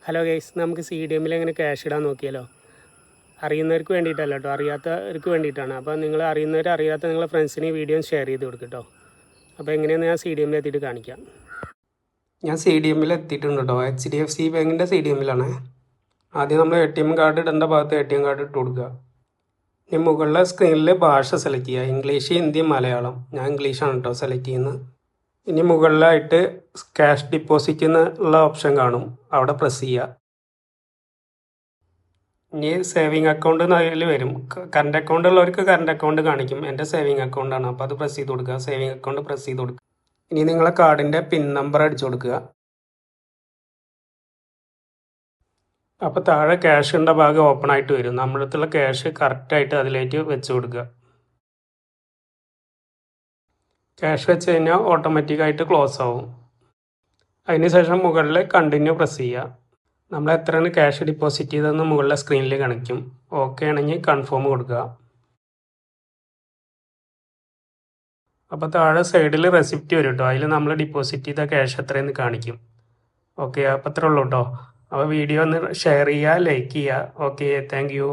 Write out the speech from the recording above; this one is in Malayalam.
ഹലോ ഗൈസ്, നമുക്ക് സി ഡി എമ്മിൽ എങ്ങനെ ക്യാഷ് ഇടാൻ നോക്കിയാലോ. അറിയുന്നവർക്ക് വേണ്ടിയിട്ടല്ല കേട്ടോ, അറിയാത്തവർക്ക് വേണ്ടിയിട്ടാണ്. അപ്പോൾ നിങ്ങൾ അറിയാത്ത നിങ്ങളെ ഫ്രണ്ട്സിന് ഈ വീഡിയോ ഷെയർ ചെയ്ത് കൊടുക്കും കേട്ടോ. അപ്പോൾ എങ്ങനെയാണെന്ന് ഞാൻ സി ഡി എമ്മിൽ എത്തിയിട്ട് കാണിക്കാം. ഞാൻ സി ഡി എമ്മിൽ എത്തിയിട്ടുണ്ട് കേട്ടോ. HDFC ബാങ്കിൻ്റെ സി ഡി എമ്മിലാണ്. ആദ്യം നമ്മൾ ATM കാർഡ് ഇടേണ്ട ഭാഗത്ത് ATM കാർഡ് ഇട്ട് കൊടുക്കുക. ഇനി മുകളിലെ സ്ക്രീനിൽ ഭാഷ സെലക്ട് ചെയ്യുക. ഇംഗ്ലീഷ്, ഹിന്ദി, മലയാളം. ഞാൻ ഇംഗ്ലീഷാണ് കേട്ടോ സെലക്ട് ചെയ്യുന്നത്. ഇനി മുകളിലായിട്ട് ക്യാഷ് ഡിപ്പോസിറ്റ് എന്നുള്ള ഓപ്ഷൻ കാണും, അവിടെ പ്രസ് ചെയ്യുക. ഇനി സേവിങ് അക്കൗണ്ട് അതിൽ വരും. കറണ്ട് അക്കൗണ്ട് ഉള്ളവർക്ക് കറണ്ട് അക്കൗണ്ട് കാണിക്കും. എൻ്റെ സേവിങ് അക്കൗണ്ടാണ്, അപ്പോൾ അത് പ്രസ് ചെയ്ത് കൊടുക്കുക. സേവിങ് അക്കൗണ്ട് പ്രസ് ചെയ്ത് കൊടുക്കുക. ഇനി നിങ്ങളെ കാർഡിൻ്റെ പിൻ നമ്പർ അടിച്ചു കൊടുക്കുക. അപ്പോൾ താഴെ ക്യാഷിൻ്റെ ഭാഗം ഓപ്പൺ ആയിട്ട് വരും. നമ്മുടെ അടുത്തുള്ള ക്യാഷ് കറക്റ്റായിട്ട് അതിലേക്ക് വെച്ച് കൊടുക്കുക. ക്യാഷ് വെച്ച് കഴിഞ്ഞാൽ ഓട്ടോമാറ്റിക്കായിട്ട് ക്ലോസ് ആവും. അതിനുശേഷം മുകളിൽ കണ്ടിന്യൂ പ്രസ് ചെയ്യുക. നമ്മൾ എത്രയാണ് ക്യാഷ് ഡിപ്പോസിറ്റ് ചെയ്തതെന്ന് മുകളിലെ സ്ക്രീനിൽ കാണിക്കും. ഓക്കെ ആണെങ്കിൽ കൺഫേം കൊടുക്കുക. അപ്പോൾ താഴെ സൈഡിൽ റെസിപ്റ്റ് വരും കേട്ടോ. അതിൽ നമ്മൾ ഡിപ്പോസിറ്റ് ചെയ്ത ക്യാഷ് എത്രയെന്ന് കാണിക്കും. ഓക്കെ, അപ്പോൾ അത്രേ ഉള്ളൂ കേട്ടോ. അപ്പോൾ വീഡിയോ ഒന്ന് ഷെയർ ചെയ്യുക, ലൈക്ക് ചെയ്യുക. Okay, thank you.